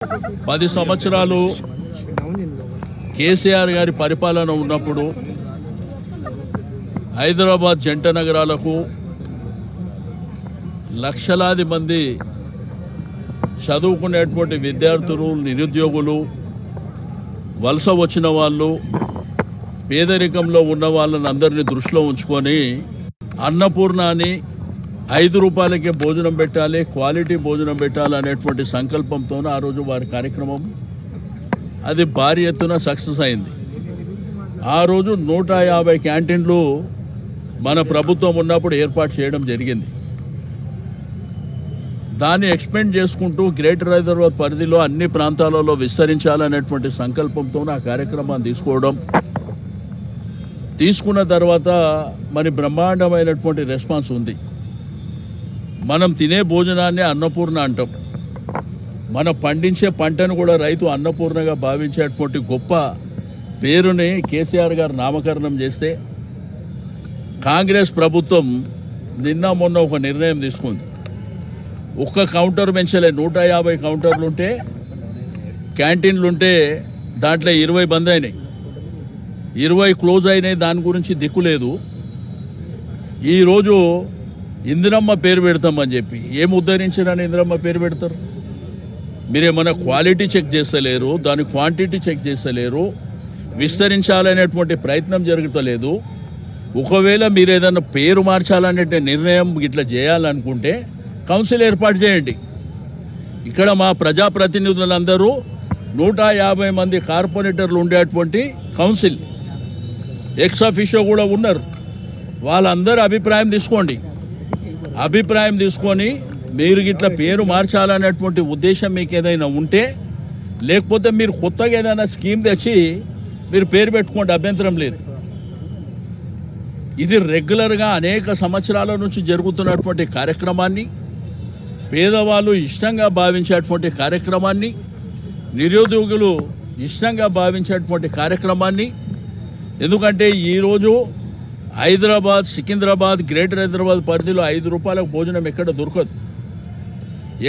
10 సంవత్సరాలు కేసీఆర్ గారి పరిపాలన ఉన్నప్పుడు హైదరాబాద్ జంట నగరాలకు లక్షలాది మంది చదువుకునేటువంటి విద్యార్థులు, నిరుద్యోగులు, వలస వచ్చిన వాళ్ళు, పేదరికంలో ఉన్న వాళ్ళని అందరినీ దృష్టిలో ఉంచుకొని అన్నపూర్ణాని 5 రూపాయలకే భోజనం పెట్టాలి, క్వాలిటీ భోజనం పెట్టాలి అనేటువంటి సంకల్పంతో ఆ రోజు వారి కార్యక్రమం అది భారీ ఎత్తున సక్సెస్ అయింది. ఆ రోజు 150 క్యాంటీన్లు మన ప్రభుత్వం ఉన్నప్పుడు ఏర్పాటు చేయడం జరిగింది. దాన్ని ఎక్స్పెండ్ చేసుకుంటూ గ్రేటర్ హైదరాబాద్ పరిధిలో అన్ని ప్రాంతాలలో విస్తరించాలనేటువంటి సంకల్పంతో ఆ కార్యక్రమాన్ని తీసుకున్న తర్వాత మరి బ్రహ్మాండమైనటువంటి రెస్పాన్స్ ఉంది. మనం తినే భోజనాన్ని అన్నపూర్ణ అంటాం. మనం పండించే పంటను కూడా రైతు అన్నపూర్ణగా భావించేటువంటి గొప్ప పేరుని కేసీఆర్ గారు నామకరణం చేస్తే కాంగ్రెస్ ప్రభుత్వం నిన్న మొన్న ఒక నిర్ణయం తీసుకుంది. ఒక్క కౌంటర్ పెంచలే, 150 కౌంటర్లు ఉంటే క్యాంటీన్లుంటే దాంట్లో 20 బంద్ అయినాయి, 20 క్లోజ్ అయినాయి. దాని గురించి దిక్కులేదు. ఈరోజు ఇందిరమ్మ పేరు పెడతామని చెప్పి ఏం ఉద్ధరించారని ఇందిరమ్మ పేరు పెడతారు? మీరేమన్నా క్వాలిటీ చెక్ చేస్తలేరు, దాని క్వాంటిటీ చెక్ చేస్తలేరు, విస్తరించాలనేటువంటి ప్రయత్నం జరుగుతలేదు. ఒకవేళ మీరు ఏదన్నా పేరు మార్చాలనే నిర్ణయం ఇట్లా చేయాలనుకుంటే కౌన్సిల్ ఏర్పాటు చేయండి. ఇక్కడ మా ప్రజాప్రతినిధులందరూ 150 మంది కార్పొరేటర్లు ఉండేటువంటి కౌన్సిల్ ఎక్స్ అఫీషియో కూడా ఉన్నారు. వాళ్ళందరూ అభిప్రాయం తీసుకోండి. అభిప్రాయం తీసుకొని మీరు ఇట్లా పేరు మార్చాలనేటువంటి ఉద్దేశం మీకు ఏదైనా ఉంటే, లేకపోతే మీరు కొత్తగా ఏదైనా స్కీమ్ తెచ్చి మీరు పేరు పెట్టుకోండి, అభ్యంతరం లేదు. ఇది రెగ్యులర్గా అనేక సంవత్సరాల నుంచి జరుగుతున్నటువంటి కార్యక్రమాన్ని, పేదవాళ్ళు ఇష్టంగా భావించేటువంటి కార్యక్రమాన్ని, నిరుద్యోగులు ఇష్టంగా భావించేటువంటి కార్యక్రమాన్ని. ఎందుకంటే ఈరోజు హైదరాబాద్, సికింద్రాబాద్, గ్రేటర్ హైదరాబాద్ పరిధిలో 5 రూపాయలకు భోజనం ఎక్కడ దొరకదు.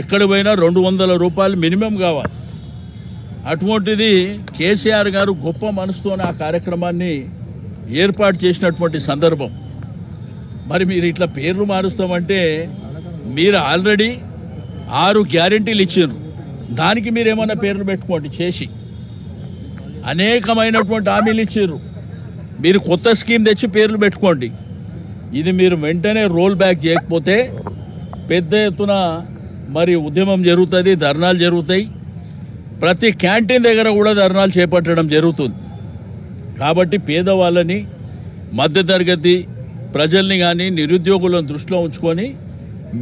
ఎక్కడ పోయినా 200 రూపాయలు మినిమం కావాలి. అటువంటిది కేసీఆర్ గారు గొప్ప మనసుతోనే ఆ కార్యక్రమాన్ని ఏర్పాటు చేసినటువంటి సందర్భం. మరి మీరు ఇట్లా పేర్లు మారుస్తామంటే మీరు ఆల్రెడీ 6 గ్యారెంటీలు ఇచ్చారు. దానికి మీరు ఏమన్నా పేర్లు పెట్టుకోండి చేసి. అనేకమైనటువంటి హామీలు ఇచ్చారు. మీరు కొత్త స్కీమ్ తెచ్చి పేర్లు పెట్టుకోండి. ఇది మీరు వెంటనే రోల్ బ్యాక్ చేయకపోతే పెద్ద ఎత్తున మరి ఉద్యమం జరుగుతుంది, ధర్నాలు జరుగుతాయి. ప్రతి క్యాంటీన్ దగ్గర కూడా ధర్నాలు చేపట్టడం జరుగుతుంది. కాబట్టి పేదవాళ్ళని, మధ్యతరగతి ప్రజల్ని కానీ నిరుద్యోగులను దృష్టిలో ఉంచుకొని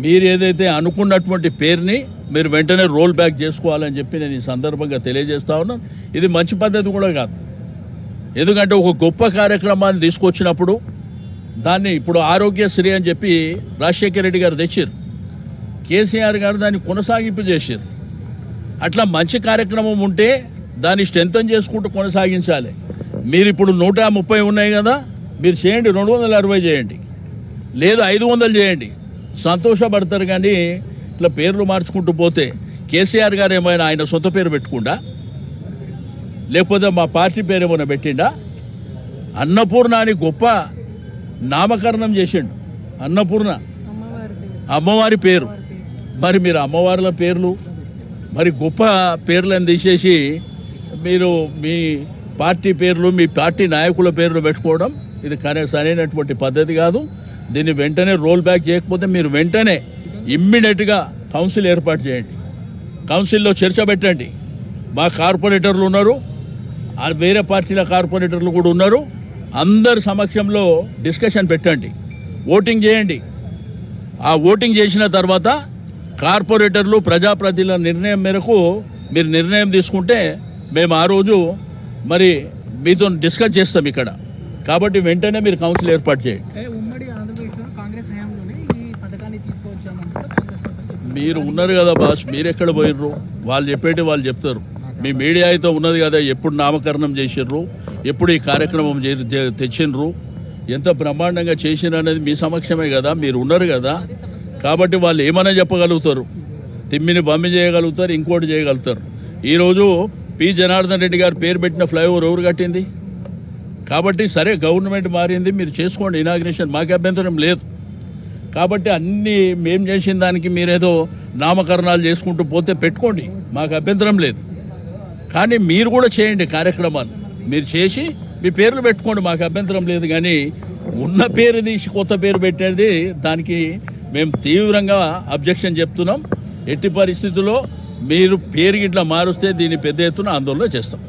మీరు ఏదైతే అనుకున్నటువంటి పేరుని మీరు వెంటనే రోల్ బ్యాక్ చేసుకోవాలని చెప్పి నేను ఈ సందర్భంగా తెలియజేస్తా ఉన్నాను. ఇది మంచి పద్ధతి కూడా కాదు. ఎందుకంటే ఒక గొప్ప కార్యక్రమాన్ని తీసుకొచ్చినప్పుడు దాన్ని ఇప్పుడు ఆరోగ్యశ్రీ అని చెప్పి రాజశేఖర రెడ్డి గారు తెచ్చారు, కేసీఆర్ గారు దాన్ని కొనసాగింపు చేశారు. అట్లా మంచి కార్యక్రమం ఉంటే దాన్ని స్ట్రెంథన్ చేసుకుంటూ కొనసాగించాలి. మీరు ఇప్పుడు 130 ఉన్నాయి కదా, మీరు చేయండి, 260 చేయండి, లేదు 500 చేయండి, సంతోషపడతారు. కానీ ఇట్లా పేర్లు మార్చుకుంటూ పోతే కేసీఆర్ గారు ఏమైనా ఆయన సొంత పేరు పెట్టుకుండా, లేకపోతే మా పార్టీ పేరు ఏమైనా పెట్టిండా? అన్నపూర్ణ అని గొప్ప నామకరణం చేసిండు. అన్నపూర్ణ అమ్మవారి పేరు. మరి మీరు అమ్మవార్ల పేర్లు, మరి గొప్ప పేర్లను తీసేసి మీరు మీ పార్టీ పేర్లు, మీ పార్టీ నాయకుల పేర్లు పెట్టుకోవడం ఇది సరైనటువంటి పద్ధతి కాదు. దీన్ని వెంటనే రోల్ బ్యాక్ చేయకపోతే మీరు వెంటనే ఇమ్మీడియట్గా కౌన్సిల్ ఏర్పాటు చేయండి. కౌన్సిల్లో చర్చ పెట్టండి. మా కార్పొరేటర్లు ఉన్నారు, వేరే పార్టీల కార్పొరేటర్లు కూడా ఉన్నారు. అందరి సమక్షంలో డిస్కషన్ పెట్టండి, ఓటింగ్ చేయండి. ఆ ఓటింగ్ చేసిన తర్వాత కార్పొరేటర్లు, ప్రజాప్రతినిధుల నిర్ణయం మేరకు మీరు నిర్ణయం తీసుకుంటే మేము ఆ రోజు మరి మీతో డిస్కస్ చేస్తాం ఇక్కడ. కాబట్టి వెంటనే మీరు కౌన్సిల్ ఏర్పాటు చేయండి. మీరు ఉన్నారు కదా బాస్, మీరు ఎక్కడ పోయిర్రు? వాళ్ళు చెప్పేటి వాళ్ళు చెప్తారు. మీ మీడియా అయితే ఉన్నది కదా, ఎప్పుడు నామకరణం చేసిర్రు, ఎప్పుడు ఈ కార్యక్రమం తెచ్చిండ్రు, ఎంత బ్రహ్మాండంగా చేసినారు అనేది మీ సమక్షమే కదా, మీరు ఉన్నారు కదా. కాబట్టి వాళ్ళు ఏమైనా చెప్పగలుగుతారు, తిమ్మిని బమ్మి చేయగలుగుతారు, ఇంకోటి చేయగలుగుతారు. ఈరోజు పి జనార్దన్ రెడ్డి గారు పేరు పెట్టిన ఫ్లైఓవర్ ఎవరు కట్టింది? కాబట్టి సరే గవర్నమెంట్ మారింది, మీరు చేసుకోండి ఇనాగ్రేషన్, మాకు అభ్యంతరం లేదు. కాబట్టి అన్నీ మేము చేసిన దానికి మీరేదో నామకరణాలు చేసుకుంటూ పోతే పెట్టుకోండి, మాకు అభ్యంతరం లేదు. కానీ మీరు కూడా చేయండి కార్యక్రమాలు, మీరు చేసి మీ పేర్లు పెట్టుకోండి, మాకు అభ్యంతరం లేదు. కానీ ఉన్న పేరు తీసి కొత్త పేరు పెట్టేది దానికి మేము తీవ్రంగా అబ్జెక్షన్ చెప్తున్నాం. ఎట్టి పరిస్థితుల్లో మీరు పేరు గిట్లా మారుస్తే దీన్ని పెద్ద ఎత్తున ఆందోళన చేస్తాం.